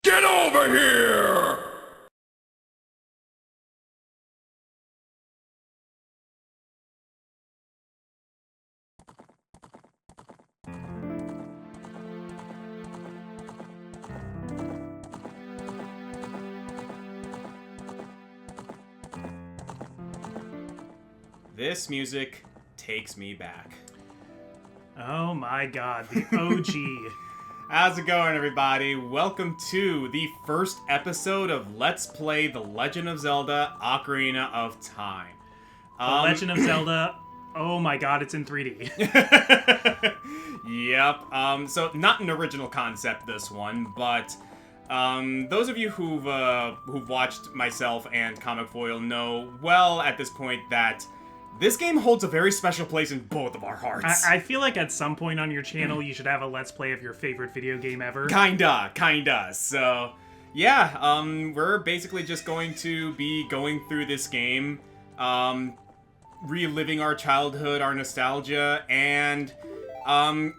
Get over here! This music takes me back. Oh my god, the OG. How's it going, everybody? Welcome to the first episode of Let's Play The Legend of Zelda Ocarina of Time. The Legend of Zelda, oh my god, it's in 3D. Yep, so not an original concept, this one, but those of you who've watched myself and ComicFoil know well at this point that this game holds a very special place in both of our hearts. I feel like at some point on your channel you should have a Let's Play of your favorite video game ever. Kinda. So, yeah, we're basically just going to be going through this game, reliving our childhood, our nostalgia, and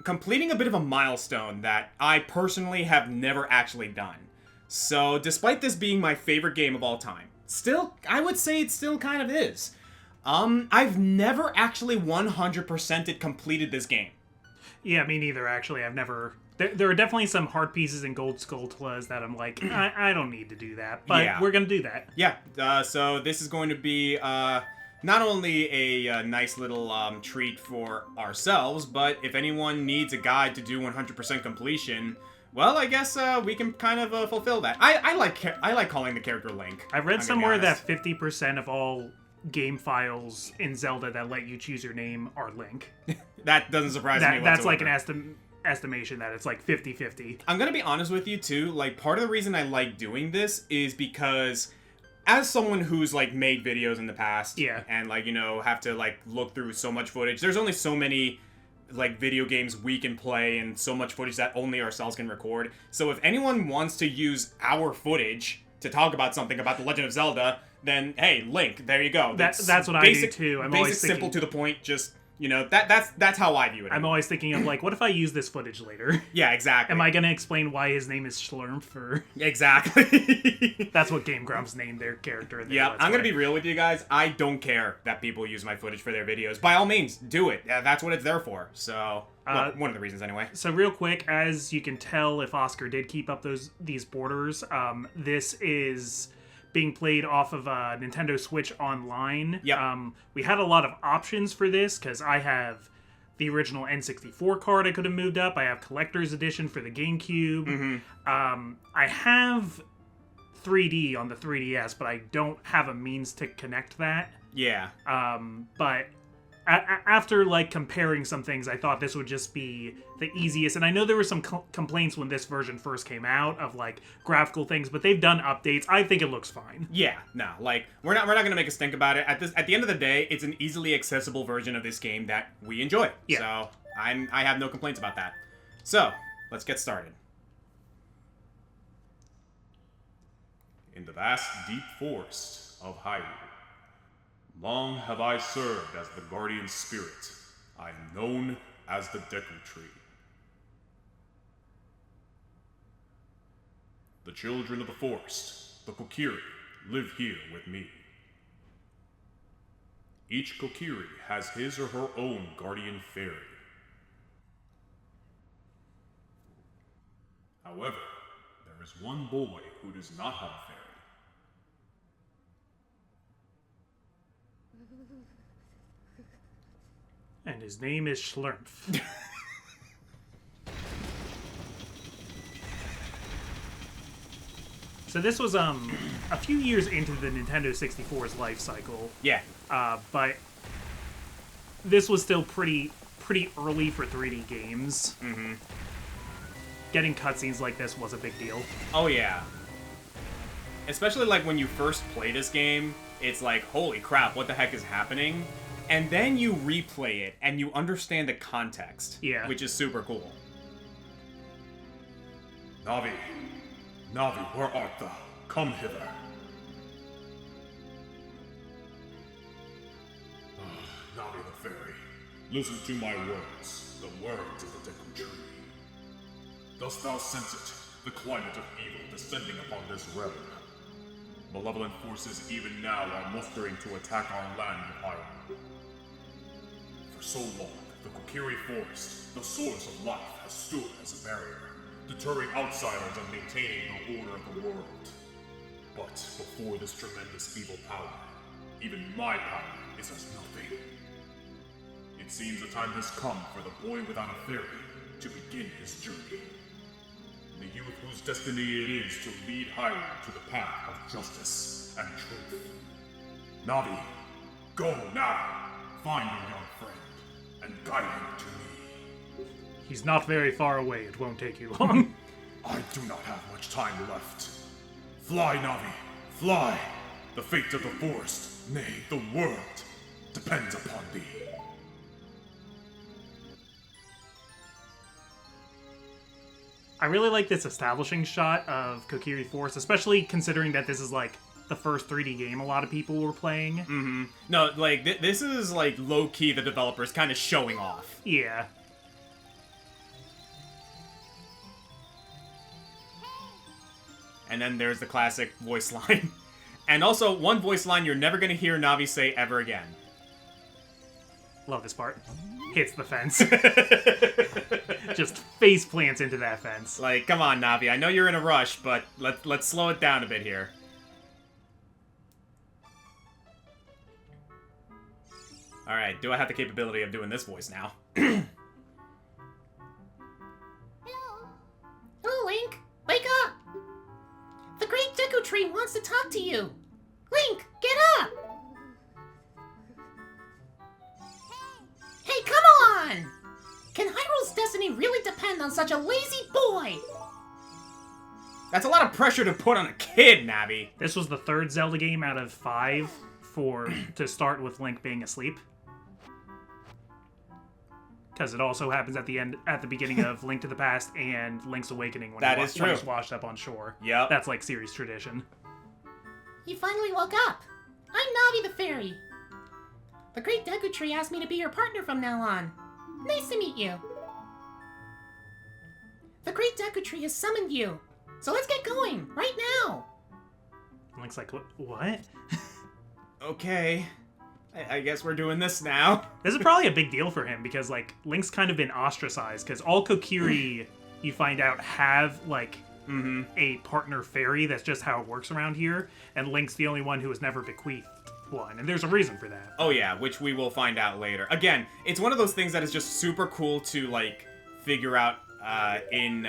completing a bit of a milestone that I personally have never actually done. So, despite this being my favorite game of all time, I would say it still kind of is. I've never actually 100%ed completed this game. Yeah, me neither, actually. I've never... There are definitely some heart pieces and gold skulltulas that I'm like, I don't need to do that, but yeah. We're gonna do that. Yeah, so this is going to be, not only a nice little, treat for ourselves, but if anyone needs a guide to do 100% completion, well, I guess, we can kind of, fulfill that. I like calling the character Link. I read somewhere that 50% of all game files in Zelda that let you choose your name are Link. That doesn't surprise me whatsoever. That's like an estimation that it's like 50-50. I'm gonna be honest with you too, like part of the reason I like doing this is because as someone who's like made videos in the past, yeah, and like, you know, have to like look through so much footage, there's only so many like video games we can play and so much footage that only ourselves can record. So if anyone wants to use our footage to talk about something about The Legend of Zelda, then hey, Link, there you go. That's what I do too. I'm always thinking, simple to the point, just, you know, that's how I view it. I'm always thinking of like, what if I use this footage later? Yeah, exactly. Am I gonna explain why his name is Schlurmf or... Exactly. That's what Game Grumps named their character. Yeah, I'm gonna be real with you guys. I don't care that people use my footage for their videos. By all means, do it. Yeah, that's what it's there for. So, well, one of the reasons anyway. So real quick, as you can tell, if Oscar did keep up these borders, this is being played off of Nintendo Switch Online. Yep. We had a lot of options for this, because I have the original N64 card I could have moved up. I have Collector's Edition for the GameCube. Mm-hmm. I have 3D on the 3DS, but I don't have a means to connect that. Yeah. But after like comparing some things, I thought this would just be the easiest. And I know there were some complaints when this version first came out of like graphical things, but they've done updates. I think it looks fine. Yeah, no, like we're not gonna make a stink about it. At the end of the day, it's an easily accessible version of this game that we enjoy. Yeah. So I have no complaints about that. So let's get started. In the vast, deep forest of Hyrule, long have I served as the guardian spirit. I am known as the Deku Tree. The children of the forest, the Kokiri, live here with me. Each Kokiri has his or her own guardian fairy. However, there is one boy who does not have a fairy. And his name is Schlurmf. So this was a few years into the Nintendo 64's life cycle. Yeah. But this was still pretty early for 3D games. Mm-hmm. Getting cutscenes like this was a big deal. Oh yeah. Especially like when you first play this game, it's like, holy crap, what the heck is happening? And then you replay it, and you understand the context. Yeah. Which is super cool. Navi, where art thou? Come hither. Navi the fairy, listen to my words, the words of the Deku Tree. Dost thou sense it? the climate of evil descending upon this realm. Malevolent forces even now are mustering to attack our land of Hyrule. For so long, the Kokiri Forest, the source of life, has stood as a barrier, deterring outsiders and maintaining the order of the world. But before this tremendous evil power, even my power is as nothing. It seems the time has come for the boy without a fairy to begin his journey. The youth whose destiny it is to lead Hyrule to the path of justice and truth. Navi, go now! Find your young friend and guide him to me. He's not very far away. It won't take you long. I do not have much time left. Fly, Navi, fly! The fate of the forest, nay, the world, depends upon thee. I really like this establishing shot of Kokiri Forest, especially considering that this is like the first 3D game a lot of people were playing. Mm-hmm. No, like, this is, like, low-key the developers kind of showing off. Yeah. And then there's the classic voice line. And also, one voice line you're never going to hear Navi say ever again. Love this part. Hits the fence. Just face plants into that fence. Like, come on, Navi. I know you're in a rush, but let's slow it down a bit here. Alright, do I have the capability of doing this voice now? Hello, Link! Wake up! The Great Deku Tree wants to talk to you! Link, get up! Hey, come on! Can Hyrule's destiny really depend on such a lazy boy? That's a lot of pressure to put on a kid, Navi. This was the third Zelda game out of 5 to start with Link being asleep. Because it also happens at the beginning of Link to the Past and Link's Awakening when, That is true. when he's washed up on shore. Yep. That's like series tradition. You finally woke up. I'm Navi the Fairy. The Great Deku Tree asked me to be your partner from now on. Nice to meet you. The Great Deku Tree has summoned you. So let's get going, right now. Link's like, what? Okay. I guess we're doing this now. This is probably a big deal for him because, like, Link's kind of been ostracized because all Kokiri, you find out, have, like, a partner fairy. That's just how it works around here. And Link's the only one who has never bequeathed one. And there's a reason for that. Oh yeah, which we will find out later. Again, it's one of those things that is just super cool to, like, figure out in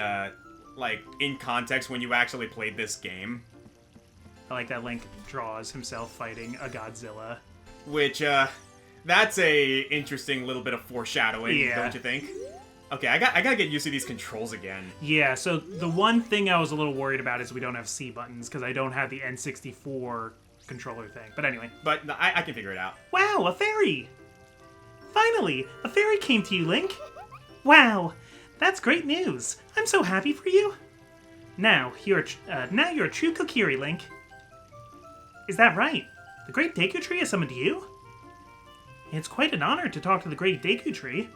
context when you actually played this game. I like that Link draws himself fighting a Godzilla. Which, that's a interesting little bit of foreshadowing, Yeah. don't you think? Okay, I gotta get used to these controls again. Yeah, so the one thing I was a little worried about is we don't have C buttons, because I don't have the N64 controller thing. But anyway. But I can figure it out. Wow, a fairy! Finally, a fairy came to you, Link! Wow, that's great news. I'm so happy for you. Now you're a true Kokiri, Link. Is that right? The Great Deku Tree has summoned you? It's quite an honor to talk to the Great Deku Tree.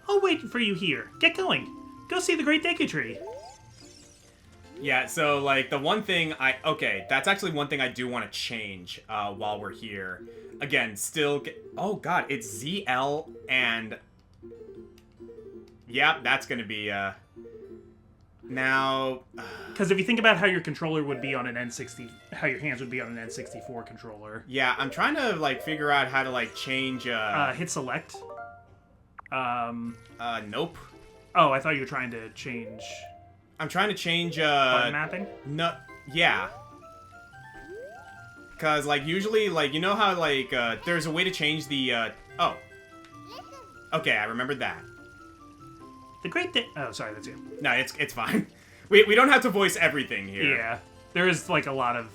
I'll wait for you here. Get going. Go see the Great Deku Tree. Yeah, so, like, the one thing okay, that's actually one thing I do want to change while we're here. Again, oh god, it's ZL and... Yeah, that's gonna be, Now... Because if you think about how your controller would be on an N60... How your hands would be on an N64 controller. Yeah, I'm trying to, like, figure out how to, like, change, hit select. Nope. Oh, I thought you were trying to change... I'm trying to change, button mapping? No, yeah. Because, like, usually, like, you know how, like, there's a way to change the, oh. Okay, I remembered that. The Great Oh, sorry, that's you. No, it's fine. We don't have to voice everything here. Yeah. There is, like, a lot of...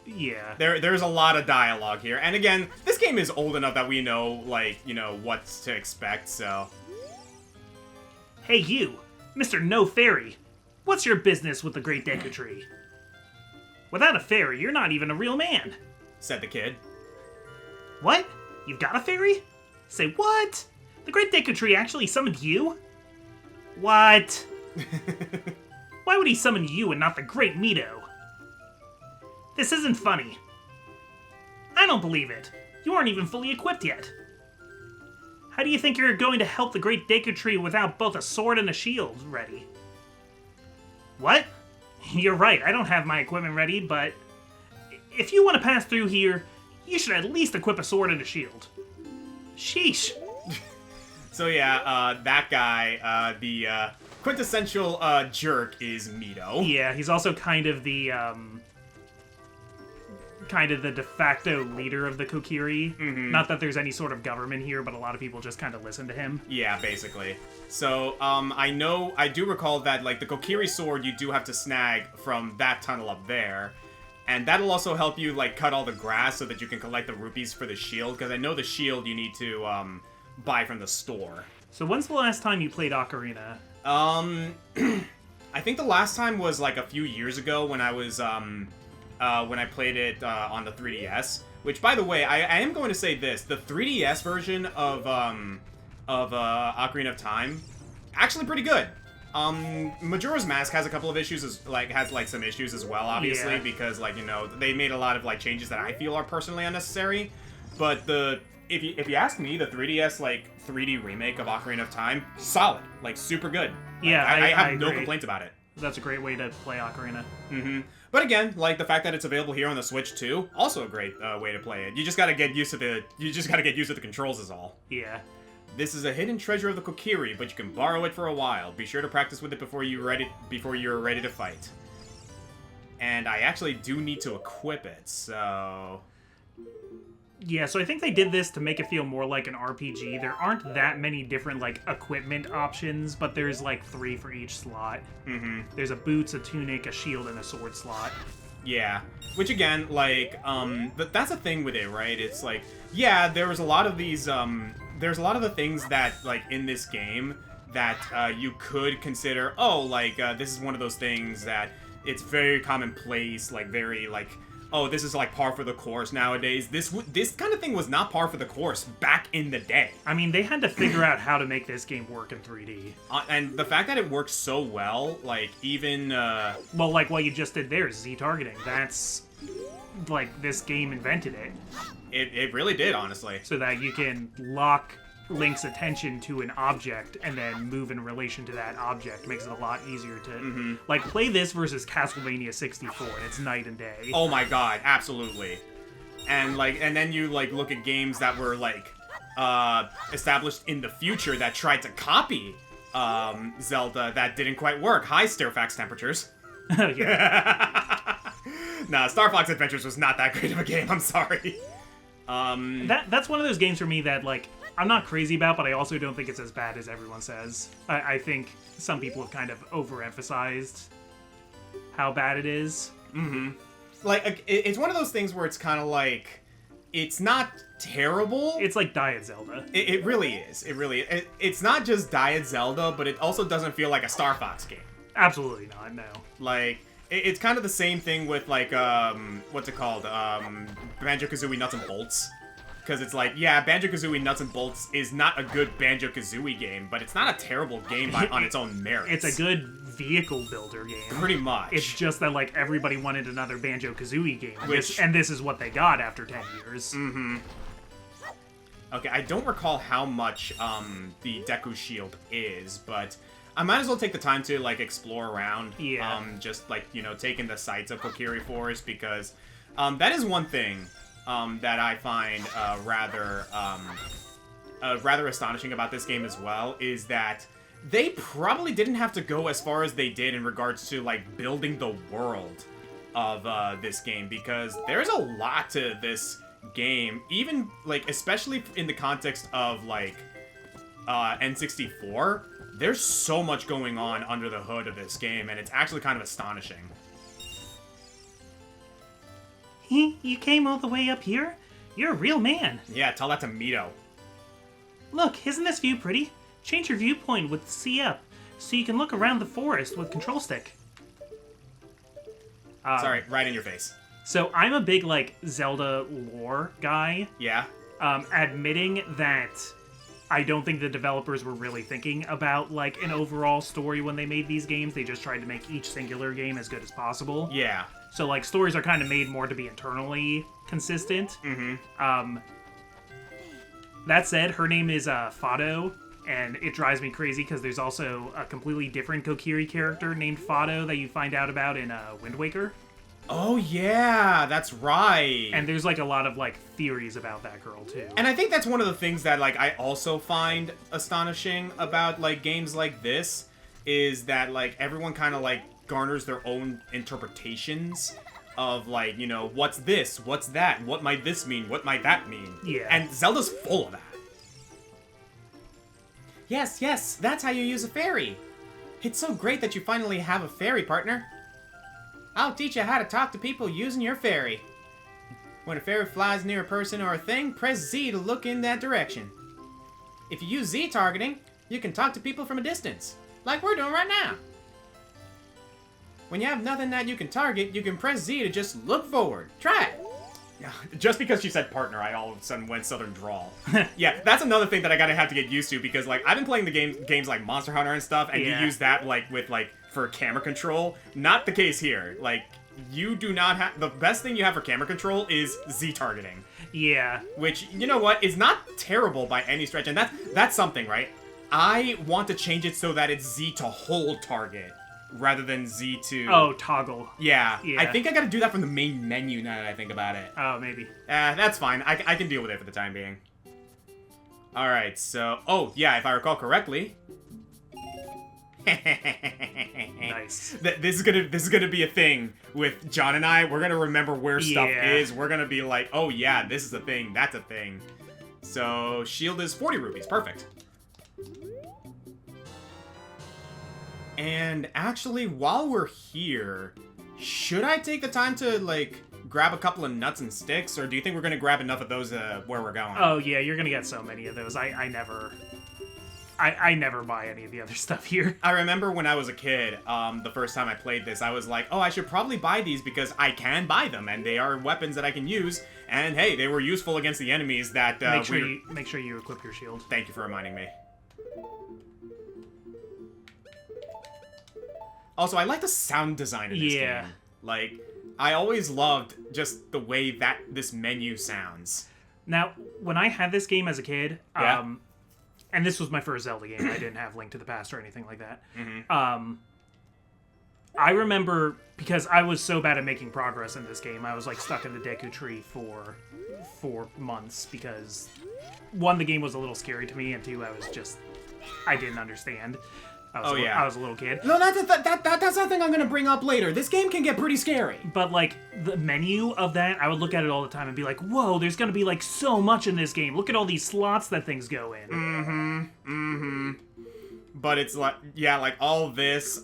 Yeah. There's a lot of dialogue here. And again, this game is old enough that we know, like, you know, what to expect, so... Hey, you! Mr. No Fairy! What's your business with the Great Deku Tree? Without a fairy, you're not even a real man! Said the kid. What? You've got a fairy? Say what? The Great Deku Tree actually summoned you? What? Why would he summon you and not the great Mito? This isn't funny. I don't believe it. You aren't even fully equipped yet. How do you think you're going to help the great Deku Tree without both a sword and a shield ready? What? You're right, I don't have my equipment ready, but if you want to pass through here, you should at least equip a sword and a shield. Sheesh. So yeah, that guy, the quintessential jerk is Mito. Yeah, he's also kind of the de facto leader of the Kokiri. Mm-hmm. Not that there's any sort of government here, but a lot of people just kind of listen to him. Yeah, basically. So, I do recall that, like, the Kokiri sword you do have to snag from that tunnel up there. And that'll also help you, like, cut all the grass so that you can collect the rupees for the shield, because I know the shield you need to, buy from the store. So when's the last time you played Ocarina? I think the last time was, like, a few years ago when I was, when I played it, on the 3DS. Which, by the way, I am going to say this. The 3DS version of Ocarina of Time, actually pretty good. Majora's Mask has a couple of issues, has some issues as well, obviously, Yeah. because, like, you know, they made a lot of, like, changes that I feel are personally unnecessary. But if you ask me, the 3DS, like, 3D remake of Ocarina of Time, solid. Like, super good. Yeah, I have I no agree. complaints about it. That's a great way to play Ocarina. Mm-hmm. But again, like, the fact that it's available here on the Switch too, also a great way to play it. You just gotta get used to the controls is all. Yeah. This is a hidden treasure of the Kokiri, but you can borrow it for a while. Be sure to practice with it before you're ready to fight. And I actually do need to equip it, so... Yeah, so I think they did this to make it feel more like an RPG. There aren't that many different, like, equipment options, but there's, like, 3 for each slot. Mm-hmm. There's a boots, a tunic, a shield, and a sword slot. Yeah. Which, again, like, that's the thing with it, right? It's like, yeah, there was a lot of these, there's a lot of the things that, like, in this game that you could consider, oh, like, this is one of those things that it's very commonplace, like, very, like, oh, this is, like, par for the course nowadays. This kind of thing was not par for the course back in the day. I mean, they had to figure out how to make this game work in 3D. And the fact that it works so well, like, even, Well, like what you just did there, Z-targeting. That's, like, this game invented it. It really did, honestly. So that you can lock Link's attention to an object and then move in relation to that object. Makes it a lot easier to, like, play this versus Castlevania 64, and it's night and day. Oh my god, absolutely. And, like, and then you, like, look at games that were, like, established in the future that tried to copy, Zelda that didn't quite work. Hi, Stairfax Temperatures. Yeah. Nah, Star Fox Adventures was not that great of a game, I'm sorry. That's one of those games for me that, like, I'm not crazy about, but I also don't think it's as bad as everyone says. I think some people have kind of overemphasized how bad it is. Mm-hmm. Like, it's one of those things where it's kind of like, it's not terrible. It's like Diet Zelda. It really is. It really is. It's not just Diet Zelda, but it also doesn't feel like a Star Fox game. Absolutely not, no. Like, it's kind of the same thing with, like, what's it called? Banjo-Kazooie Nuts and Bolts. Because it's like, yeah, Banjo-Kazooie Nuts and Bolts is not a good Banjo-Kazooie game, but it's not a terrible game on its own merits. It's a good vehicle builder game. Pretty much. It's just that, like, everybody wanted another Banjo-Kazooie game. And this is what they got after 10 years. Mm-hmm. Okay, I don't recall how much, the Deku Shield is, but I might as well take the time to, like, explore around. Yeah. Just, like, you know, taking the sights of Kokiri Forest, because, that is one thing that I find rather astonishing about this game as well, is that they probably didn't have to go as far as they did in regards to, like, building the world of this game, because there's a lot to this game, even, like, especially in the context of, like, N64. There's so much going on under the hood of this game, and it's actually kind of astonishing. You came all the way up here? You're a real man. Yeah, tell that to Mito. Look, isn't this view pretty? Change your viewpoint with C up, so you can look around the forest with control stick. Sorry, right in your face. So I'm a big, like, Zelda lore guy. Yeah? Admitting that I don't think the developers were really thinking about, like, an overall story when they made these games. They just tried to make each singular game as good as possible. Yeah. So, like, stories are kind of made more to be internally consistent. That said, her name is Fado, and it drives me crazy because there's also a completely different Kokiri character named Fado that you find out about in Wind Waker. Oh, yeah, that's right. And there's, like, a lot of, like, theories about that girl, too. And I think that's one of the things that, like, I also find astonishing about, like, games like this, is that, like, everyone kind of, like, garners their own interpretations of, like, you know, what's this, what's that, what might this mean, what might that mean. Yeah. And Zelda's full of that. Yes, yes, that's how you use a fairy. It's so great that you finally have a fairy partner. I'll teach you how to talk to people using your fairy. When a fairy flies near a person or a thing, press Z to look in that direction. If you use Z targeting, you can talk to people from a distance, like we're doing right now. When you have nothing that you can target, you can press Z to just look forward. Try it. Just because she said partner, I all of a sudden went Southern drawl. Yeah, that's another thing that I gotta have to get used to, because, like, I've been playing the games like Monster Hunter and stuff, and Yeah. you use that, like, with, like, for camera control. Not the case here. Like, you do not have... The best thing you have for camera control is Z targeting. Yeah. Which, you know what, is not terrible by any stretch, and that's something, right? I want to change it so that it's Z to hold target, rather than Z to... Oh, toggle. Yeah. Yeah. I think I gotta do that from the main menu now that I think about it. Oh, maybe. That's fine. I can deal with it for the time being. Alright, so... Oh, yeah, if I recall correctly... Nice. This is gonna be a thing with John and I. We're gonna remember where stuff Yeah. is. We're gonna be like, oh yeah, this is a thing, that's a thing. So, shield is 40 rupees. Perfect. And actually, while we're here, should I take the time to, like, grab a couple of nuts and sticks? Or do you think we're gonna grab enough of those where we're going? Oh, yeah, you're gonna get so many of those. I never buy any of the other stuff here. I remember when I was a kid, the first time I played this, I was like, oh, I should probably buy these because I can buy them, and they are weapons that I can use, and hey, they were useful against the enemies that Make sure you equip your shield. Thank you for reminding me. Also, I like the sound design in this Yeah. game. Like, I always loved just the way that this menu sounds. Now, when I had this game as a kid, Yeah. and this was my first Zelda game, I didn't have Link to the Past or anything like that. I remember, because I was so bad at making progress in this game, I was, like, stuck in the Deku tree for 4 months, because, 1, the game was a little scary to me, and 2, I didn't understand. I was a little kid. No, that's something I'm gonna bring up later. This game can get pretty scary. But, like, the menu of that, I would look at it all the time and be like, whoa, there's gonna be, like, so much in this game. Look at all these slots that things go in. But it's like, yeah, like, all this.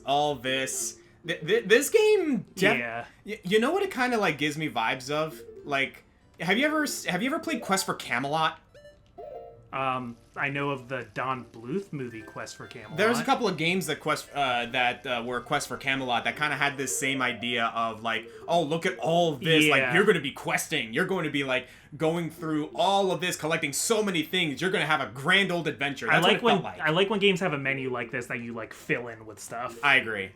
This game... Yeah. You know what it kind of, like, gives me vibes of? Like, have you ever played Quest for Camelot? I know of the Don Bluth movie Quest for Camelot. There's a couple of games that were Quest for Camelot that kind of had this same idea of, like, oh, look at all this. Yeah. Like, you're going to be questing. You're going to be, like, going through all of this, collecting so many things. You're going to have a grand old adventure. That's what it felt like. I like when games have a menu like this that you, like, fill in with stuff. I agree.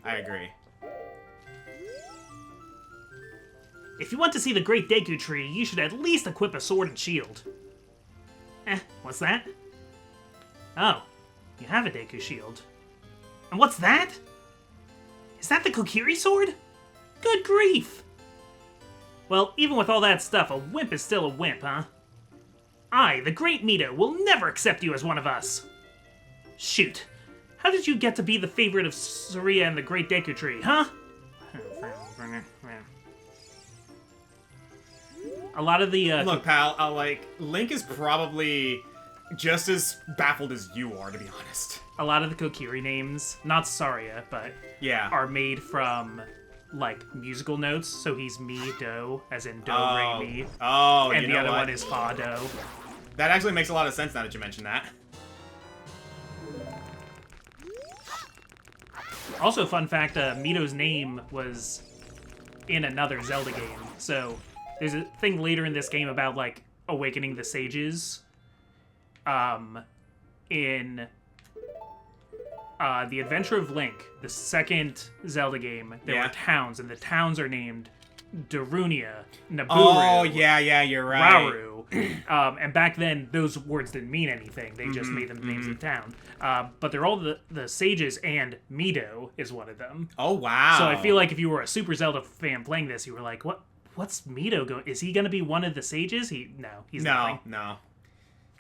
If you want to see the Great Deku Tree, you should at least equip a sword and shield. What's that? Oh, you have a Deku shield. And what's that? Is that the Kokiri sword? Good grief! Well, even with all that stuff, a wimp is still a wimp, huh? I, the Great Mito, will never accept you as one of us. Shoot. How did you get to be the favorite of Saria and the Great Deku Tree, huh? A lot of the... Look, pal, Link is probably just as baffled as you are, to be honest. A lot of the Kokiri names, not Saria, but Yeah. are made from, like, musical notes. So he's mi, do, as in do, re, mi. Oh, And you the know other what? one is fa, do. That actually makes a lot of sense now that you mention that. Also, fun fact, Mito's name was in another Zelda game. So there's a thing later in this game about, like, awakening the sages. in The Adventure of Link, the second Zelda game, there were towns, and the towns are named Darunia, Nabooru. Oh, yeah, you're right. Rauru. And back then, those words didn't mean anything. They just made them names of town. But they're all the sages, and Mido is one of them. Oh, wow. So I feel like if you were a Super Zelda fan playing this, you were like, what's Mido going? Is he going to be one of the sages? No, he's not. No.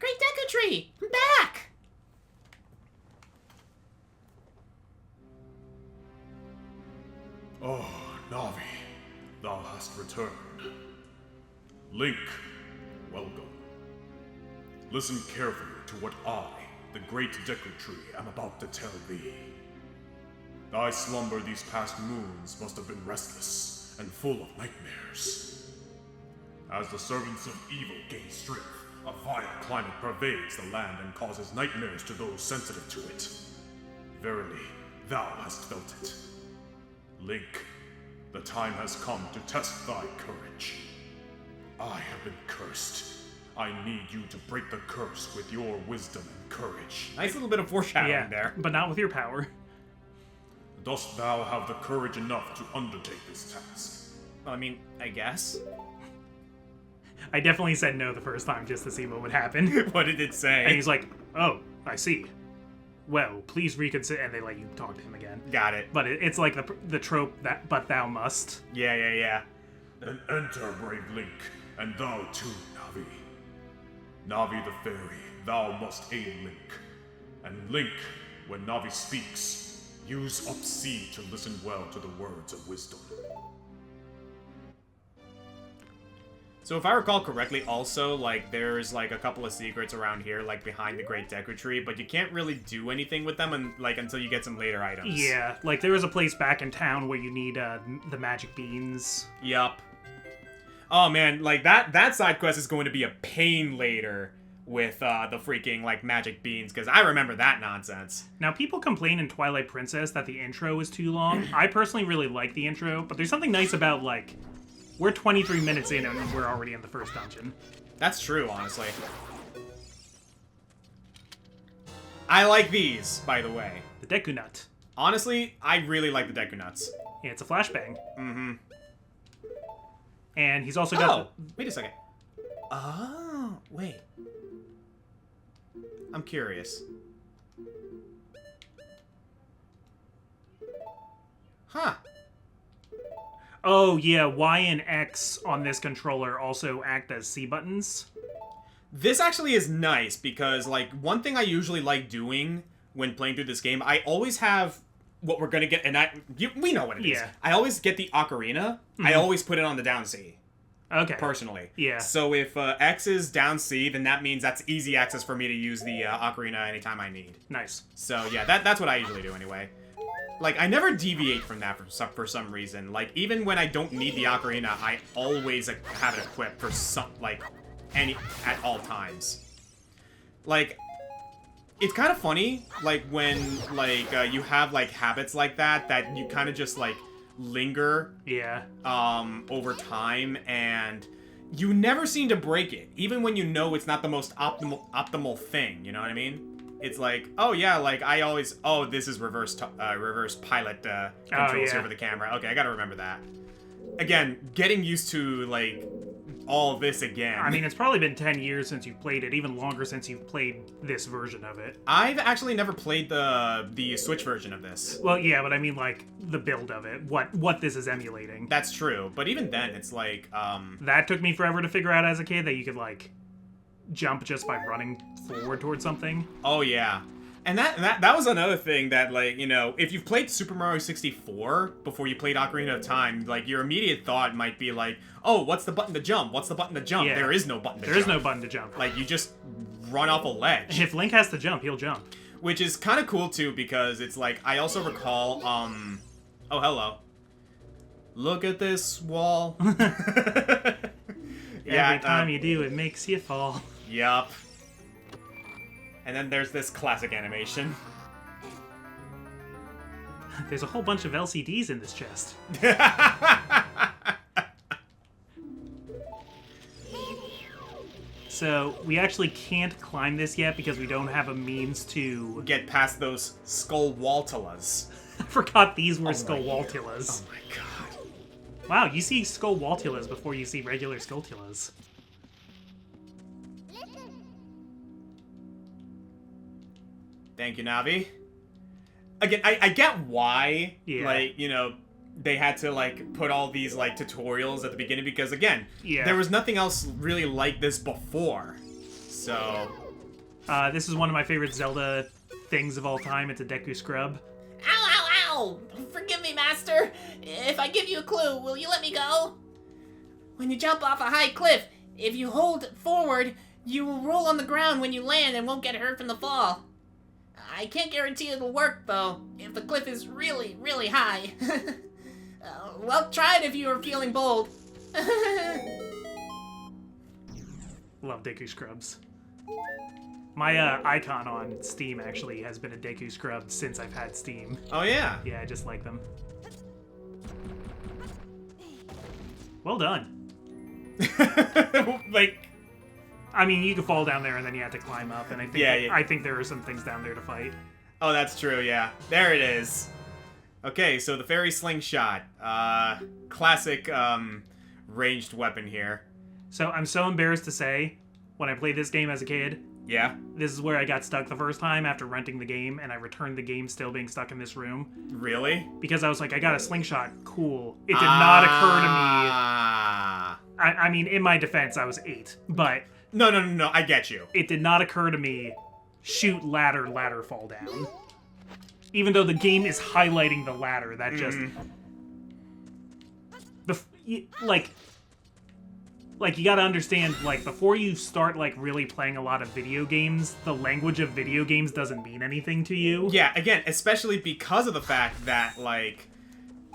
Great Deku Tree, I'm back! Oh, Navi, thou hast returned. Link, welcome. Listen carefully to what I, the great Deku Tree, am about to tell thee. Thy slumber these past moons must have been restless and full of nightmares. As the servants of evil gain strength, a vile climate pervades the land and causes nightmares to those sensitive to it. Verily, thou hast felt it. Link, the time has come to test thy courage. I have been cursed. I need you to break the curse with your wisdom and courage. Nice little bit of foreshadowing there. But not with your power. Dost thou have the courage enough to undertake this task? Well, I mean, I guess. I definitely said no the first time just to see what would happen. What did it say? And he's like, oh, I see. Well, please reconsider. And they let you talk to him again. Got it. But it's like the trope that, but thou must. Yeah. Then enter, brave Link, and thou too, Navi. Navi the fairy, thou must aid Link. And Link, when Navi speaks, use Up-C to listen well to the words of wisdom. So if I recall correctly, also, like, there's, like, a couple of secrets around here, like, behind the Great Deku Tree, but you can't really do anything with them, until you get some later items. Yeah, like, there is a place back in town where you need, the magic beans. Yup. Oh, man, like, that side quest is going to be a pain later with, the freaking, like, magic beans, because I remember that nonsense. Now, people complain in Twilight Princess that the intro is too long. I personally really like the intro, but there's something nice about, like, we're 23 minutes in and we're already in the first dungeon. That's true, honestly. I like these, by the way. The Deku Nut. Honestly, I really like the Deku Nuts. Yeah, it's a flashbang. Mm-hmm. And he's also got... Wait a second. Oh, wait. I'm curious. Huh. Oh, yeah, Y and X on this controller also act as C buttons. This actually is nice because, like, one thing I usually like doing when playing through this game, I always have what we're gonna get, and we know what it is. I always get the Ocarina. I always put it on the down C. Okay. Personally. Yeah. So if X is down C, then that means that's easy access for me to use the Ocarina anytime I need. Nice. So yeah, that's what I usually do anyway. Like, I never deviate from that for some reason. Like, even when I don't need the Ocarina, I always have it equipped for at all times. Like, it's kind of funny, like, when, like, you have, like, habits like that you kind of just, like, linger. Yeah. Over time, and you never seem to break it, even when you know it's not the most optimal thing, you know what I mean? It's like, oh yeah, like I always, this is reverse pilot controls here for the camera. Okay, I gotta remember that. Again, getting used to, like, all of this again. I mean, it's probably been 10 years since you've played it, even longer since you've played this version of it. I've actually never played the Switch version of this. Well, yeah, but I mean, like, the build of it, what this is emulating. That's true, but even then, it's like, That took me forever to figure out as a kid, that you could, like, jump just by running forward towards something. Oh, yeah. And that was another thing that, like, you know, if you've played Super Mario 64 before you played Ocarina of Time, like, your immediate thought might be like, oh, what's the button to jump? What's the button to jump? Yeah. There is no button to jump. There is no button to jump. Like, you just run off a ledge. If Link has to jump, he'll jump. Which is kind of cool, too, because it's like, I also recall, oh, hello. Look at this wall. Every time you do, it makes you fall. Yup. And then there's this classic animation. There's a whole bunch of LCDs in this chest. So we actually can't climb this yet because we don't have a means to... Get past those Skullwaltulas. I forgot these were Oh Skullwaltulas. Oh my god. Wow, you see Skullwaltulas before you see regular Skulltulas. Thank you, Navi. Again, I get why, Yeah. like, you know, they had to, like, put all these, like, tutorials at the beginning because, again, Yeah. there was nothing else really like this before. So... This is one of my favorite Zelda things of all time. It's a Deku Scrub. Ow, ow, ow! Forgive me, Master. If I give you a clue, will you let me go? When you jump off a high cliff, if you hold forward, you will roll on the ground when you land and won't get hurt from the fall. I can't guarantee it'll work, though, if the cliff is really, really high. Well, try it if you are feeling bold. Love Deku Scrubs. My icon on Steam actually has been a Deku Scrub since I've had Steam. Oh, yeah. Yeah, I just like them. Well done. Like... I mean, you can fall down there and then you have to climb up, and I think Yeah. I think there are some things down there to fight. Oh, that's true, yeah. There it is. Okay, so the fairy slingshot. Classic, ranged weapon here. So I'm so embarrassed to say, when I played this game as a kid, Yeah? this is where I got stuck the first time after renting the game, and I returned the game still being stuck in this room. Really? Because I was like, I got a slingshot, cool. It did not occur to me. Ah. I mean, in my defense, I was 8, but No, I get you. it did not occur to me, shoot ladder, fall down. Even though the game is highlighting the ladder, that just... Like, you gotta understand, like, before you start, like, really playing a lot of video games, the language of video games doesn't mean anything to you. Yeah, again, especially because of the fact that, like,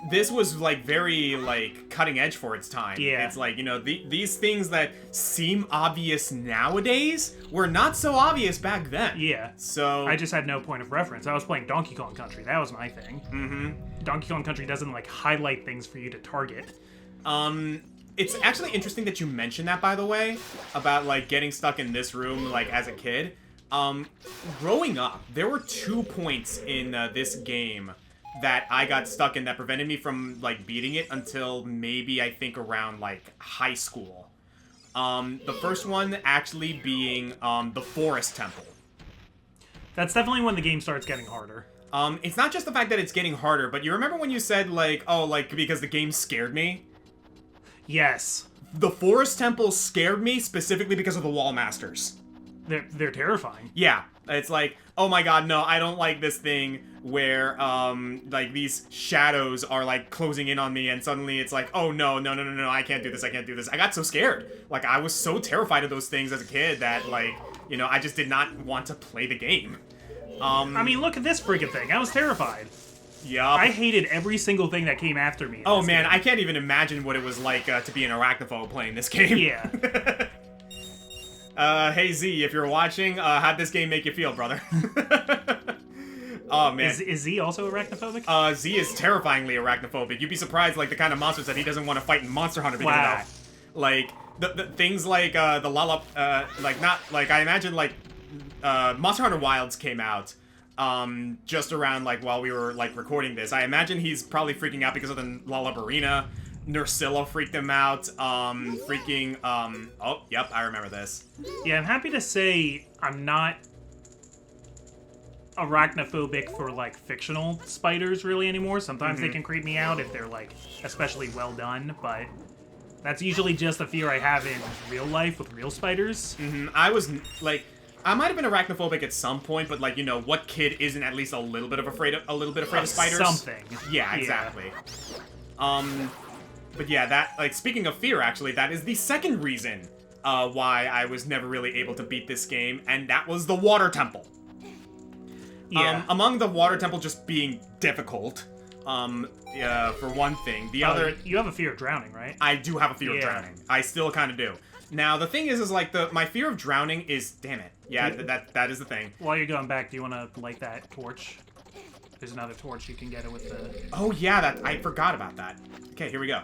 this was, like, very, like, cutting edge for its time. Yeah. It's like, you know, these things that seem obvious nowadays were not so obvious back then. Yeah. So... I just had no point of reference. I was playing Donkey Kong Country. That was my thing. Mm-hmm. Donkey Kong Country doesn't, like, highlight things for you to target. It's actually interesting that you mentioned that, by the way, about, like, getting stuck in this room, like, as a kid. Growing up, there were 2 points in this game that I got stuck in that prevented me from, like, beating it until maybe, I think, around, like, high school. The first one actually being, the Forest Temple. That's definitely when the game starts getting harder. It's not just the fact that it's getting harder, but you remember when you said, like, oh, like, because the game scared me? Yes. The Forest Temple scared me specifically because of the Wall Masters. They're terrifying. Yeah, it's like, oh my god, no, I don't like this thing where, like, these shadows are, like, closing in on me, and suddenly it's like, oh no, I can't do this. I got so scared. Like, I was so terrified of those things as a kid that, like, you know, I just did not want to play the game. I mean, look at this freaking thing. I was terrified. Yup. I hated every single thing that came after me. in Oh this man, game. I can't even imagine what it was like to be an arachnophobe playing this game. Yeah. Hey Z, if you're watching, how'd this game make you feel, brother? Oh man. Is Z also arachnophobic? Z is terrifyingly arachnophobic. You'd be surprised, like, the kind of monsters that he doesn't want to fight in Monster Hunter because of Wow. that. Like, the things like, the Lollop, like, not, like, I imagine, like, Monster Hunter Wilds came out, just around, like, while we were, like, recording this. I imagine he's probably freaking out because of the Lollabarina. Nursilla freaked him out. Oh, yep, I remember this. Yeah, I'm happy to say I'm not arachnophobic for, like, fictional spiders really anymore. Sometimes they can creep me out if they're, like, especially well done, but that's usually just a fear I have in real life with real spiders. I was, like, I might have been arachnophobic at some point, but, like, you know, what kid isn't at least a little bit afraid of spiders? Something. Yeah, exactly. But yeah, that, like, speaking of fear, actually, that is the second reason why I was never really able to beat this game, and that was the Water Temple. Yeah. Among the Water Temple just being difficult, for one thing. The other... You have a fear of drowning, right? I do have a fear of Yeah. drowning. I still kind of do. Now, the thing is like, my fear of drowning is... Damn it. Yeah, that is the thing. While you're going back, do you want to light that torch? There's another torch you can get it with the... Oh, yeah, I forgot about that. Okay, here we go.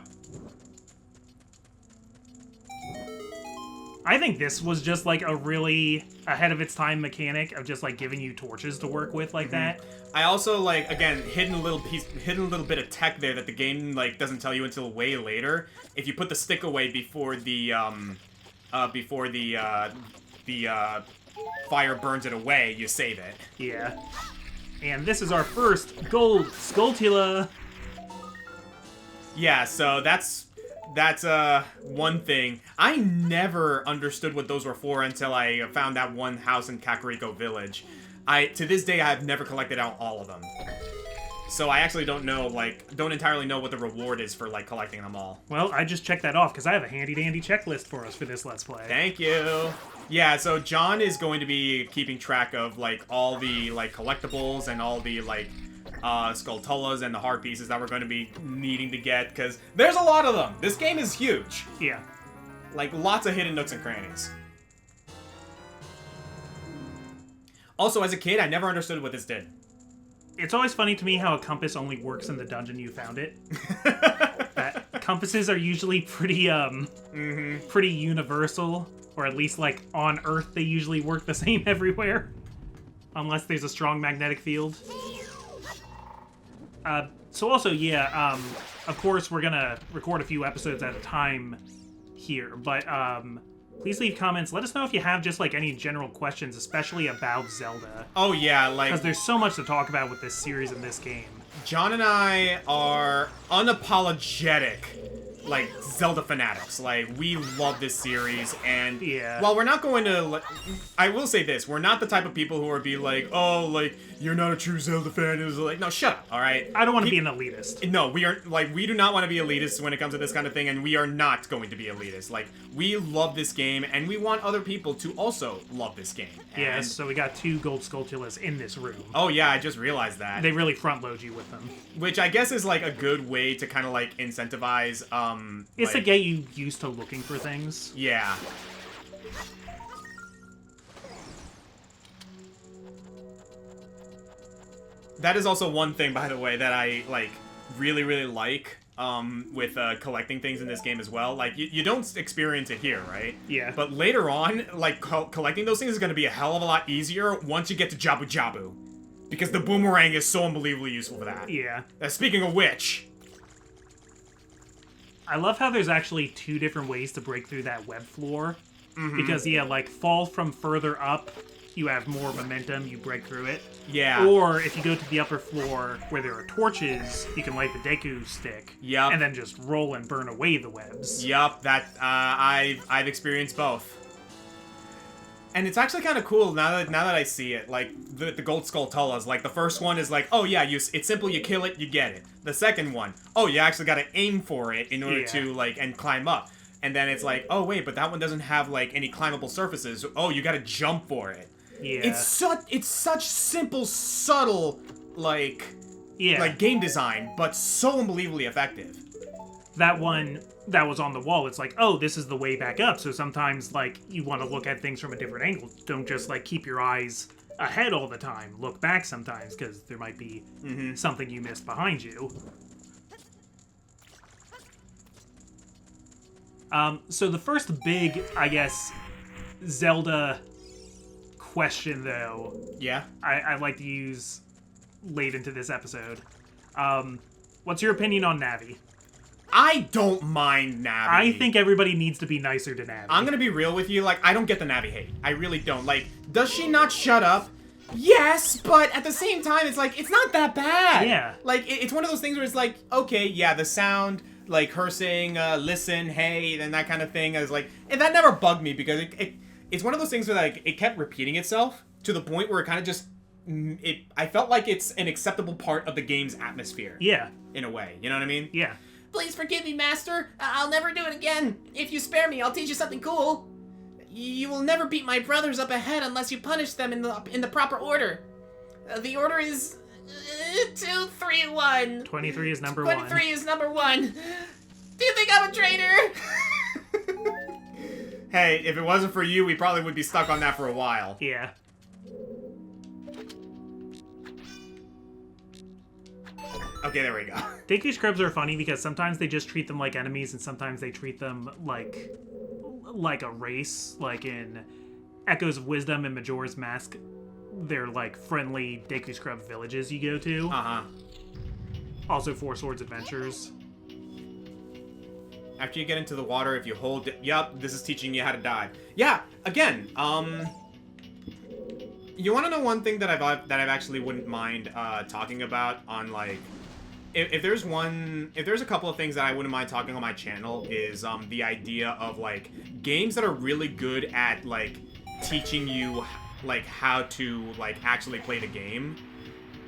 I think this was just like a really ahead of its time mechanic of just like giving you torches to work with like that. I also like, again, hidden a little bit of tech there that the game like doesn't tell you until way later. If you put the stick away before the fire burns it away, you save it. Yeah. And this is our first gold Skulltula. Yeah, so that's one thing. I never understood what those were for until I found that one house in Kakariko Village. To this day, I have never collected out all of them. So I actually don't entirely know what the reward is for, like, collecting them all. Well, I just checked that off, because I have a handy-dandy checklist for us for this Let's Play. Thank you! Yeah, so John is going to be keeping track of, like, all the, like, collectibles and all the, like, Skulltulas and the hard pieces that we're going to be needing to get, because there's a lot of them! This game is huge! Yeah. Like, lots of hidden nooks and crannies. Also, as a kid, I never understood what this did. It's always funny to me how a compass only works in the dungeon you found it. Compasses are usually pretty, pretty universal, or at least, like, on Earth they usually work the same everywhere. Unless there's a strong magnetic field. So also, yeah, of course we're gonna record a few episodes at a time here, but, please leave comments. Let us know if you have just, like, any general questions, especially about Zelda. Oh, yeah, like... Because there's so much to talk about with this series and this game. John and I are unapologetic, like, Zelda fanatics. Like, we love this series, and Yeah. while we're not going to... I will say this, we're not the type of people who are be like, oh, like, you're not a true Zelda fan. It was like, no, shut up, alright? I don't want to be an elitist. No, we do not want to be elitists when it comes to this kind of thing, and we are not going to be elitists. Like, we love this game, and we want other people to also love this game. Yeah, And- so we got 2 gold Skulltulas in this room. Oh, yeah, I just realized that. They really front load you with them. Which I guess is, like, a good way to kind of, like, incentivize, It's like, to get you used to looking for things. Yeah. That is also one thing, by the way, that I, like, really, really like, with, collecting things in this game as well. Like, you don't experience it here, right? Yeah. But later on, like, collecting those things is gonna be a hell of a lot easier once you get to Jabu Jabu. Because the boomerang is so unbelievably useful for that. Yeah. Speaking of which... I love how there's actually 2 different ways to break through that web floor. Because, yeah, like, fall from further up, you have more momentum, you break through it. Yeah. Or, if you go to the upper floor where there are torches, you can light the deku stick. Yep. And then just roll and burn away the webs. Yup, I've experienced both. And it's actually kind of cool now that I see it. Like, the Gold Skulltulas, like, the first one is like, oh yeah, it's simple, you kill it, you get it. The second one, oh, you actually gotta aim for it in order to, like, and climb up. And then it's like, oh wait, but that one doesn't have, like, any climbable surfaces. Oh, you gotta jump for it. Yeah. It's such simple, subtle, like, Yeah. like, game design, but so unbelievably effective. That one that was on the wall, it's like, oh, this is the way back up. So sometimes, like, you want to look at things from a different angle. Don't just, like, keep your eyes ahead all the time. Look back sometimes, because there might be something you missed behind you. So the first big, I guess, Zelda question, though, Yeah? I'd like to use late into this episode. What's your opinion on Navi? I don't mind Navi. I think everybody needs to be nicer to Navi. I'm gonna be real with you, like, I don't get the Navi hate. I really don't. Like, does she not shut up? Yes, but at the same time, it's like, it's not that bad. Yeah. Like, it's one of those things where it's like, okay, yeah, the sound, like, her saying, listen, hey, and that kind of thing, is like, and that never bugged me, because it's one of those things where, like, it kept repeating itself, to the point where it kind of just, I felt like it's an acceptable part of the game's atmosphere. Yeah. In a way, you know what I mean? Yeah. Please forgive me, Master. I'll never do it again. If you spare me, I'll teach you something cool. You will never beat my brothers up ahead unless you punish them in the proper order. The order is 2, 3, 1. 23 is number 1. 23 is number 1. Do you think I'm a traitor? Hey, if it wasn't for you, we probably would be stuck on that for a while. Yeah. Okay, there we go. Deku Scrubs are funny because sometimes they just treat them like enemies and sometimes they treat them like like a race, like in Echoes of Wisdom and Majora's Mask. They're like friendly Deku Scrub villages you go to. Also, Four Swords Adventures. After you get into the water, if you hold... Yup, this is teaching you how to dive. Yeah, again, you want to know one thing that I've actually wouldn't mind talking about on, like... If there's a couple of things that I wouldn't mind talking on my channel is the idea of, like, games that are really good at, like, teaching you, like, how to, like, actually play the game.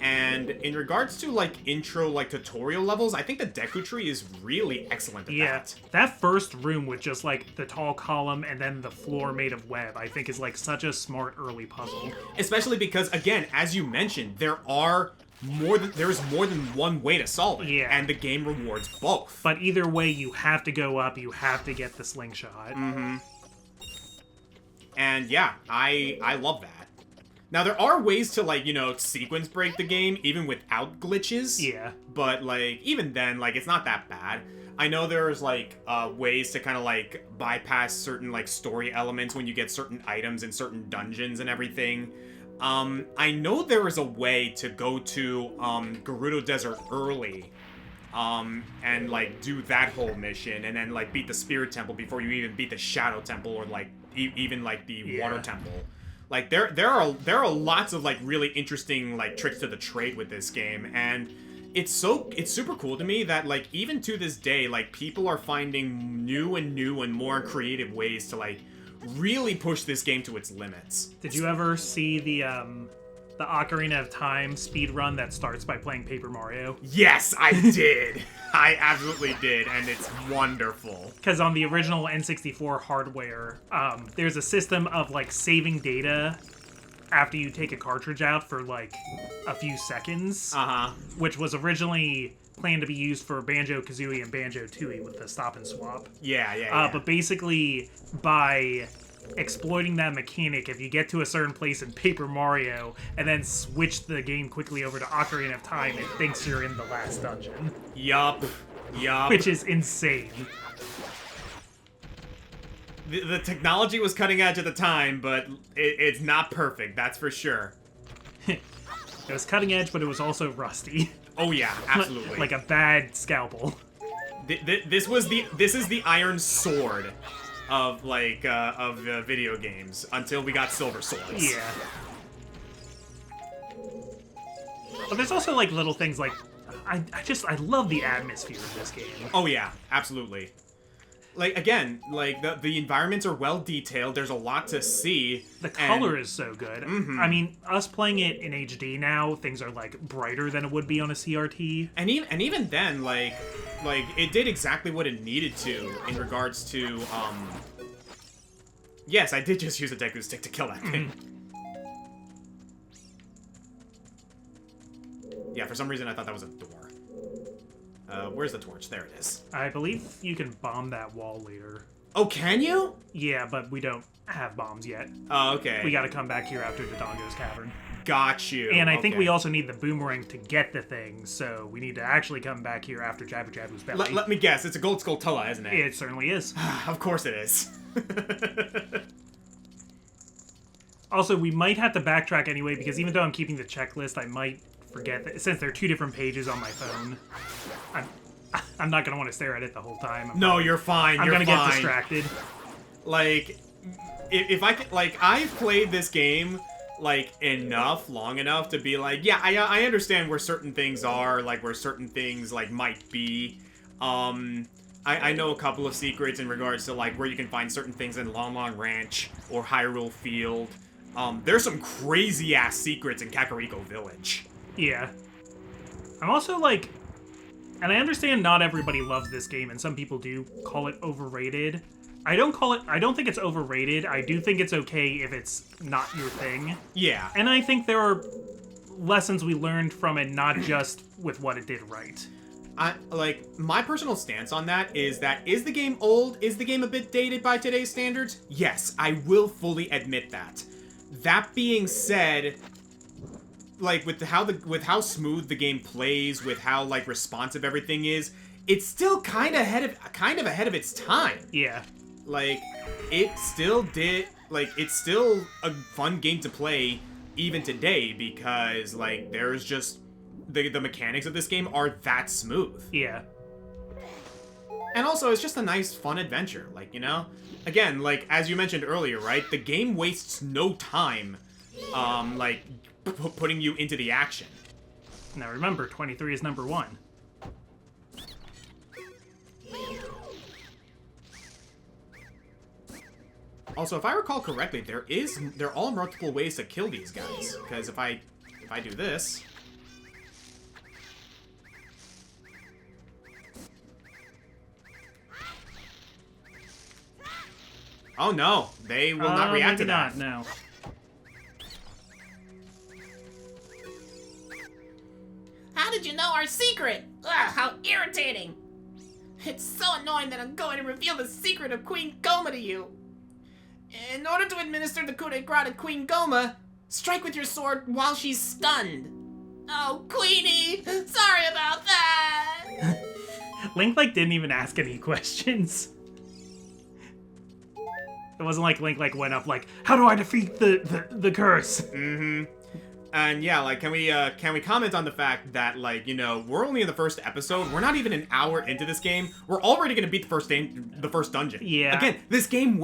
And in regards to, like, intro, like, tutorial levels, I think the Deku Tree is really excellent at that. That first room with just, like, the tall column and then the floor made of web, I think is, like, such a smart early puzzle. Especially because, again, as you mentioned, there is more than one way to solve it. Yeah. And the game rewards both. But either way, you have to go up, you have to get the slingshot. And yeah, I love that. Now, there are ways to, like, you know, sequence break the game, even without glitches. Yeah. But, like, even then, like, it's not that bad. I know there's, like, ways to kind of, like, bypass certain, like, story elements when you get certain items in certain dungeons and everything. I know there is a way to go to, Gerudo Desert early, and, like, do that whole mission, and then, like, beat the Spirit Temple before you even beat the Shadow Temple, or, like, even, like, the Water Temple. Like, there are lots of, like, really interesting, like, tricks to the trade with this game, and it's super cool to me that, like, even to this day, like, people are finding new and more creative ways to, like, really push this game to its limits. Did you ever see the Ocarina of Time speedrun that starts by playing Paper Mario? Yes, I did. I absolutely did, and it's wonderful. Because on the original N64 hardware, there's a system of, like, saving data after you take a cartridge out for, like, a few seconds. Which was originally planned to be used for Banjo-Kazooie and Banjo-Tooie with the stop and swap. Yeah. But basically, by exploiting that mechanic, if you get to a certain place in Paper Mario and then switch the game quickly over to Ocarina of Time, it thinks you're in the last dungeon. Yup. Which is insane. The technology was cutting edge at the time, but it's not perfect, that's for sure. It was cutting edge, but it was also rusty. Oh yeah, absolutely. Like a bad scalpel. This is the iron sword of, like, of video games until we got silver swords. Yeah. But there's also, like, little things like, I love the atmosphere of this game. Oh yeah, absolutely. Like, again, like, the environments are well detailed, there's a lot to see. The color is so good. I mean, us playing it in HD now, things are, like, brighter than it would be on a CRT. And even then, like, it did exactly what it needed to in regards to, Yes, I did just use a Deku Stick to kill that thing. Yeah, for some reason I thought that was a door. Where's the torch? There it is. I believe you can bomb that wall later. Oh, can you? Yeah, but we don't have bombs yet. Oh, okay. We gotta come back here after Dodongo's Cavern. Got you. And I think we also need the boomerang to get the thing, so we need to actually come back here after Jabba Jabba's belly. Let me guess, it's a Gold Skulltula, isn't it? It certainly is. Of course it is. Also, we might have to backtrack anyway, because even though I'm keeping the checklist, I might forget that, since there are 2 different pages on my phone. I'm not going to want to stare at it the whole time. You're fine. I'm going to get distracted. Like, if I could, like, I've played this game, like, long enough to be like, yeah, I understand where certain things are, like, where certain things, like, might be. I know a couple of secrets in regards to, like, where you can find certain things in Long Long Ranch or Hyrule Field. There's some crazy-ass secrets in Kakariko Village. Yeah. I'm also, like... And I understand not everybody loves this game, and some people do call it overrated. I don't think it's overrated. I do think it's okay if it's not your thing. Yeah. And I think there are lessons we learned from it, not just with what it did right. Like, my personal stance on that is the game old? Is the game a bit dated by today's standards? Yes, I will fully admit that. That being said, like, with how smooth the game plays, with how, like, responsive everything is, it's still kind of ahead of its time. Yeah. like, it's still a fun game to play even today because, like, there's just, the mechanics of this game are that smooth. Yeah. And also, it's just a nice, fun adventure, like, you know? Again, like, as you mentioned earlier, right? The game wastes no time, like, putting you into the action. Now remember, 23 is number 1. Also, if I recall correctly, there are multiple ways to kill these guys. Because if I do this... Oh no, they will not react to maybe that. Not, no. How did you know our secret? Ugh, how irritating! It's so annoying that I'm going to reveal the secret of Queen Gohma to you. In order to administer the coup de grace to Queen Gohma, strike with your sword while she's stunned. Oh, Queenie! Sorry about that! Link, like, didn't even ask any questions. It wasn't like Link, like, went up, like, how do I defeat the curse? Mm-hmm. And yeah, like, can we comment on the fact that, like, you know, we're only in the first episode. We're not even an hour into this game. We're already gonna beat the first dungeon. Yeah. Again, this game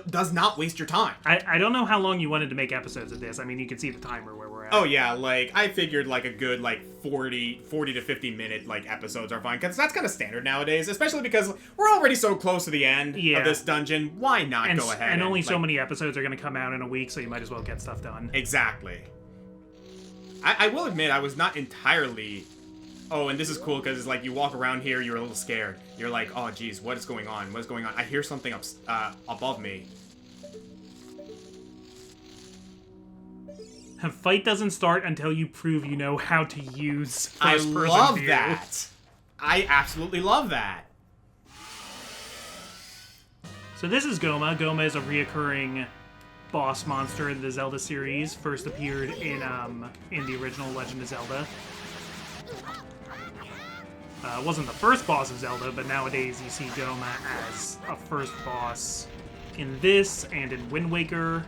does not waste your time. I don't know how long you wanted to make episodes of this. I mean, you can see the timer where we're at. Oh yeah, like, I figured, like, a good, like, 40 to 50 minute, like, episodes are fine, because that's kind of standard nowadays, especially because we're already so close to the end of this dungeon. Why not go ahead? And only so many episodes are going to come out in a week, so you might as well get stuff done. Exactly. I will admit, I was not entirely... Oh, and this is cool, because, like, you walk around here, you're a little scared. You're like, oh, geez, what is going on? What is going on? I hear something above me. A fight doesn't start until you prove you know how to use first-person view. I love that. I absolutely love that. So this is Gohma. Gohma is a reoccurring boss monster in the Zelda series. First appeared in the original Legend of Zelda. Wasn't the first boss of Zelda, but nowadays you see Gohma as a first boss in this and in Wind Waker.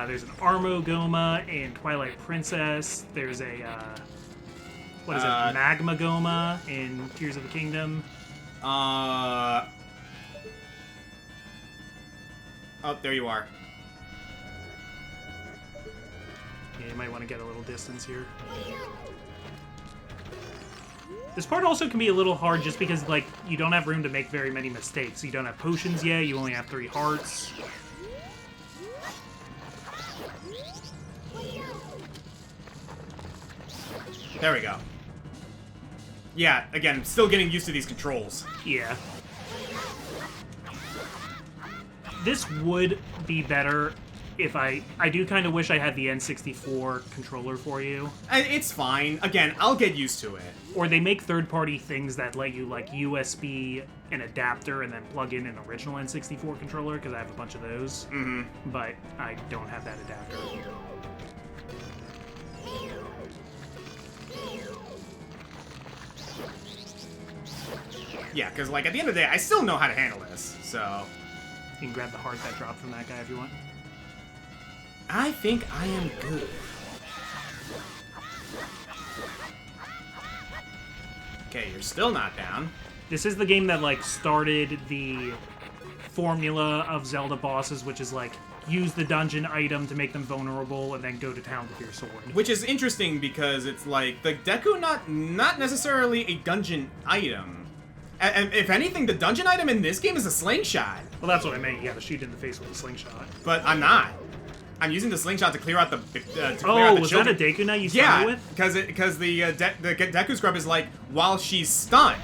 There's an Armo Gohma in Twilight Princess. There's a, Magma Gohma in Tears of the Kingdom. Oh, there you are. Yeah, you might want to get a little distance here. This part also can be a little hard just because, like, you don't have room to make very many mistakes. You don't have potions yet, you only have 3 hearts. There we go. Yeah, again, still getting used to these controls. Yeah. This would be better if I do kind of wish I had the N64 controller for you. It's fine. Again, I'll get used to it. Or they make third-party things that let you, like, USB an adapter and then plug in an original N64 controller, because I have a bunch of those. Mm-hmm. But I don't have that adapter. Yeah, because, like, at the end of the day, I still know how to handle this, so... You can grab the heart that dropped from that guy if you want. I think I am good. Okay, you're still not down. This is the game that, like, started the formula of Zelda bosses, which is, like, use the dungeon item to make them vulnerable and then go to town with your sword. Which is interesting because it's like, the deku not necessarily a dungeon item. And if anything, the dungeon item in this game is a slingshot. Well, that's what I meant. You gotta shoot in the face with a slingshot. But I'm not. I'm using the slingshot to clear out the was that a deku knight you stunned with? Yeah, because the deku scrub is like, while she's stunned.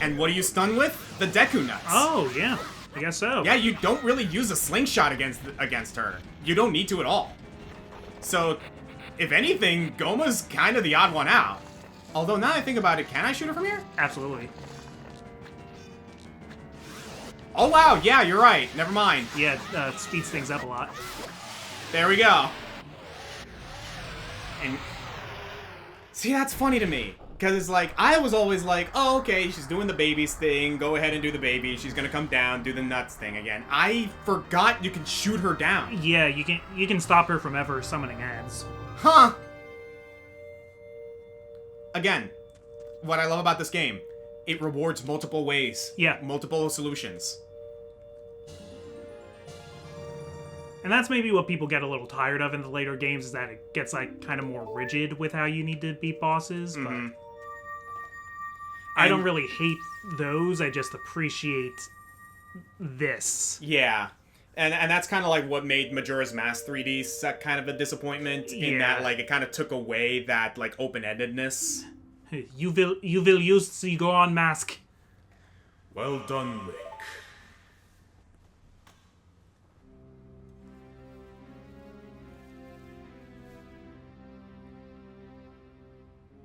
And what do you stun with? The deku nuts. Oh, yeah. I guess so. Yeah, you don't really use a slingshot against her. You don't need to at all. So, if anything, Gohma's kind of the odd one out. Although, now that I think about it, can I shoot her from here? Absolutely. Oh, wow, yeah, you're right. Never mind. Yeah, it speeds things up a lot. There we go. And see, that's funny to me. Because it's like, I was always like, oh, okay, she's doing the babies thing. Go ahead and do the baby. She's gonna come down, do the nuts thing again. I forgot you can shoot her down. Yeah, you can stop her from ever summoning heads. Huh. Again, what I love about this game, it rewards multiple ways. Yeah. Multiple solutions. And that's maybe what people get a little tired of in the later games, is that it gets, like, kind of more rigid with how you need to beat bosses, but I don't really hate those, I just appreciate this. Yeah. And that's kind of like what made Majora's Mask 3D kind of a disappointment, in that, like, it kind of took away that, like, open-endedness. You will use the Gohan mask. Well done, Link.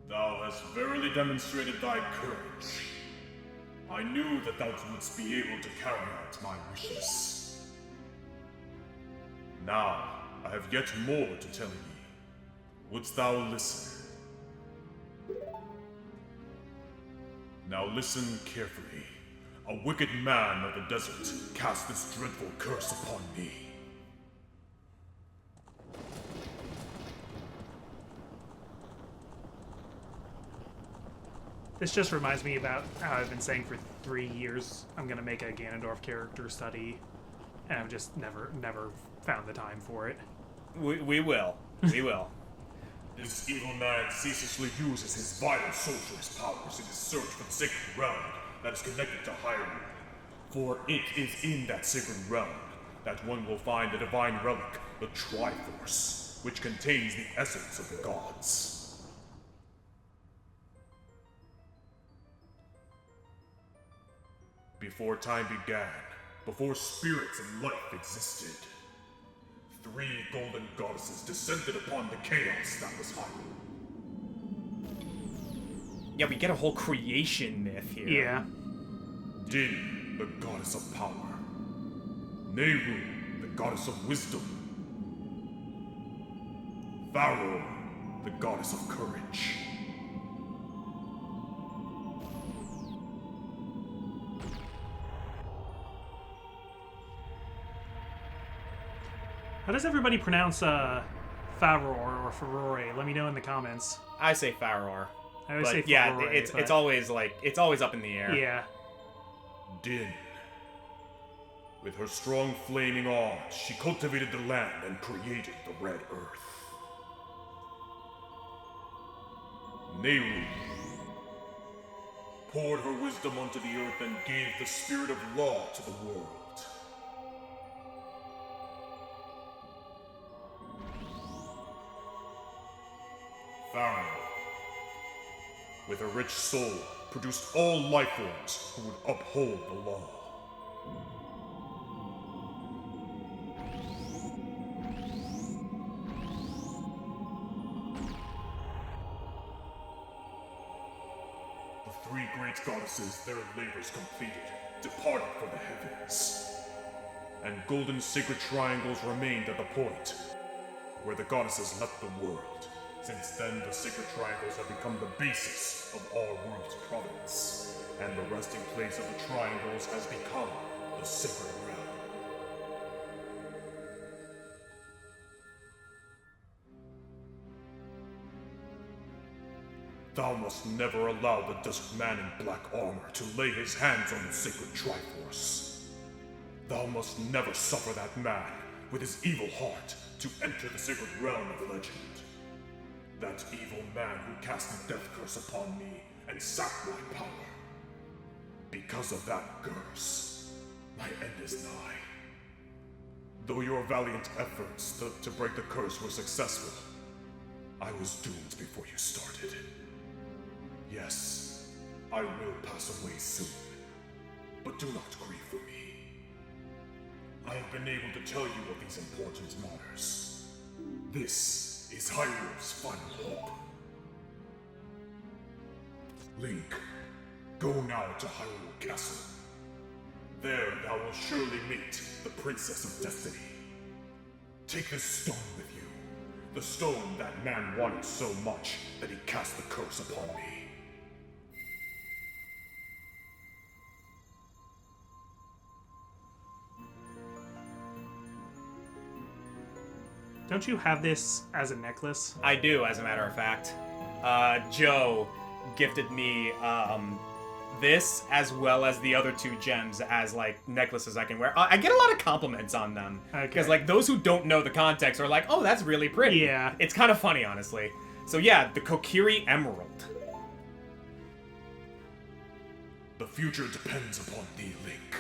Thou hast verily demonstrated thy courage. I knew that thou wouldst be able to carry out my wishes. Now, I have yet more to tell thee. Wouldst thou listen? Now listen carefully. A wicked man of the desert cast this dreadful curse upon me. This just reminds me about how I've been saying for 3 years I'm gonna make a Ganondorf character study, and I've just never found the time for it. We will. We will. This evil man ceaselessly uses his vile sorcerer's powers in his search for the sacred realm that is connected to Hyrule. For it is in that sacred realm that one will find the divine relic, the Triforce, which contains the essence of the gods. Before time began, before spirits and life existed, 3 golden goddesses descended upon the chaos that was Hyrule. Yeah, we get a whole creation myth here. Yeah. Din, the goddess of power. Nehru, the goddess of wisdom. Varro, the goddess of courage. How does everybody pronounce Faror or Farore? Let me know in the comments. I say Faror. I always say yeah, Farore, it's but- always like, it's always up in the air. Yeah. Din. With her strong flaming arms, she cultivated the land and created the Red Earth. Nehru poured her wisdom onto the earth and gave the spirit of law to the world. Pharaoh, with her rich soul, produced all life forms who would uphold the law. The 3 great goddesses, their labors completed, departed for the heavens. And golden sacred triangles remained at the point where the goddesses left the world. Since then, the sacred triangles have become the basis of all Rune's province, and the resting place of the triangles has become the sacred realm. Thou must never allow the desert man in black armor to lay his hands on the sacred Triforce. Thou must never suffer that man, with his evil heart, to enter the sacred realm of legend. That evil man who cast the death curse upon me and sapped my power. Because of that curse, my end is nigh. Though your valiant efforts to break the curse were successful, I was doomed before you started. Yes, I will pass away soon, but do not grieve for me. I have been able to tell you of these important matters. This is Hyrule's final hope. Link, go now to Hyrule Castle. There thou will surely meet the Princess of Destiny. Take this stone with you, the stone that man wanted so much that he cast the curse upon me. Don't you have this as a necklace? I do, as a matter of fact. Joe gifted me this as well as the other 2 gems as like necklaces I can wear. I get a lot of compliments on them because like those who don't know the context are like, "Oh, that's really pretty." Yeah. It's kind of funny, honestly. So yeah, the Kokiri Emerald. The future depends upon thee, Link.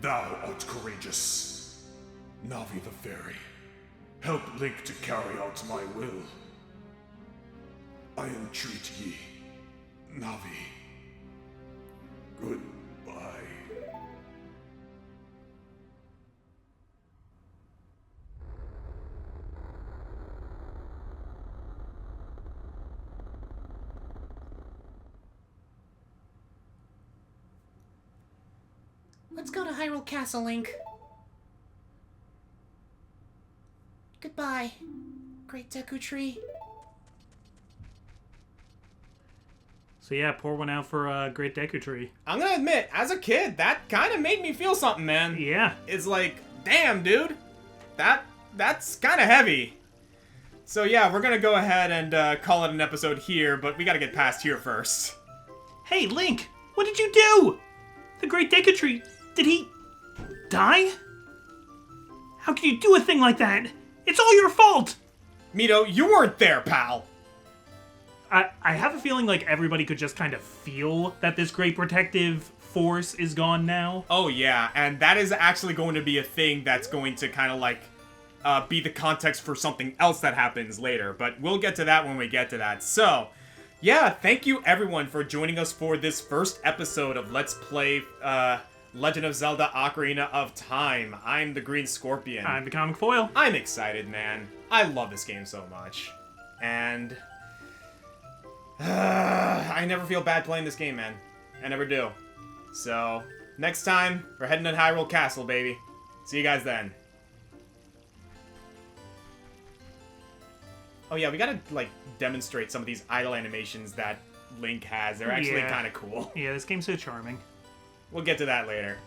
Thou art courageous. Navi the Fairy, help Link to carry out my will. I entreat ye, Navi. Goodbye. Let's go to Hyrule Castle, Link. Goodbye, Great Deku Tree. So yeah, pour one out for Great Deku Tree. I'm gonna admit, as a kid, that kind of made me feel something, man. Yeah. It's like, damn, dude, that's kind of heavy. So yeah, we're gonna go ahead and call it an episode here, but we gotta get past here first. Hey, Link! What did you do? The Great Deku Tree, did he die? How can you do a thing like that? It's all your fault! Mito, you weren't there, pal. I have a feeling like everybody could just kind of feel that this great protective force is gone now. Oh yeah, and that is actually going to be a thing that's going to kind of like be the context for something else that happens later, but we'll get to that when we get to that. So, yeah, thank you everyone for joining us for this first episode of Let's Play Legend of Zelda Ocarina of Time. I'm the Green Scorpion. I'm the ComicFoil. I'm excited, man. I love this game so much. And I never feel bad playing this game, man. I never do. So, next time, we're heading to Hyrule Castle, baby. See you guys then. Oh yeah, we gotta, like, demonstrate some of these idle animations that Link has. They're actually kind of cool. Yeah, this game's so charming. We'll get to that later.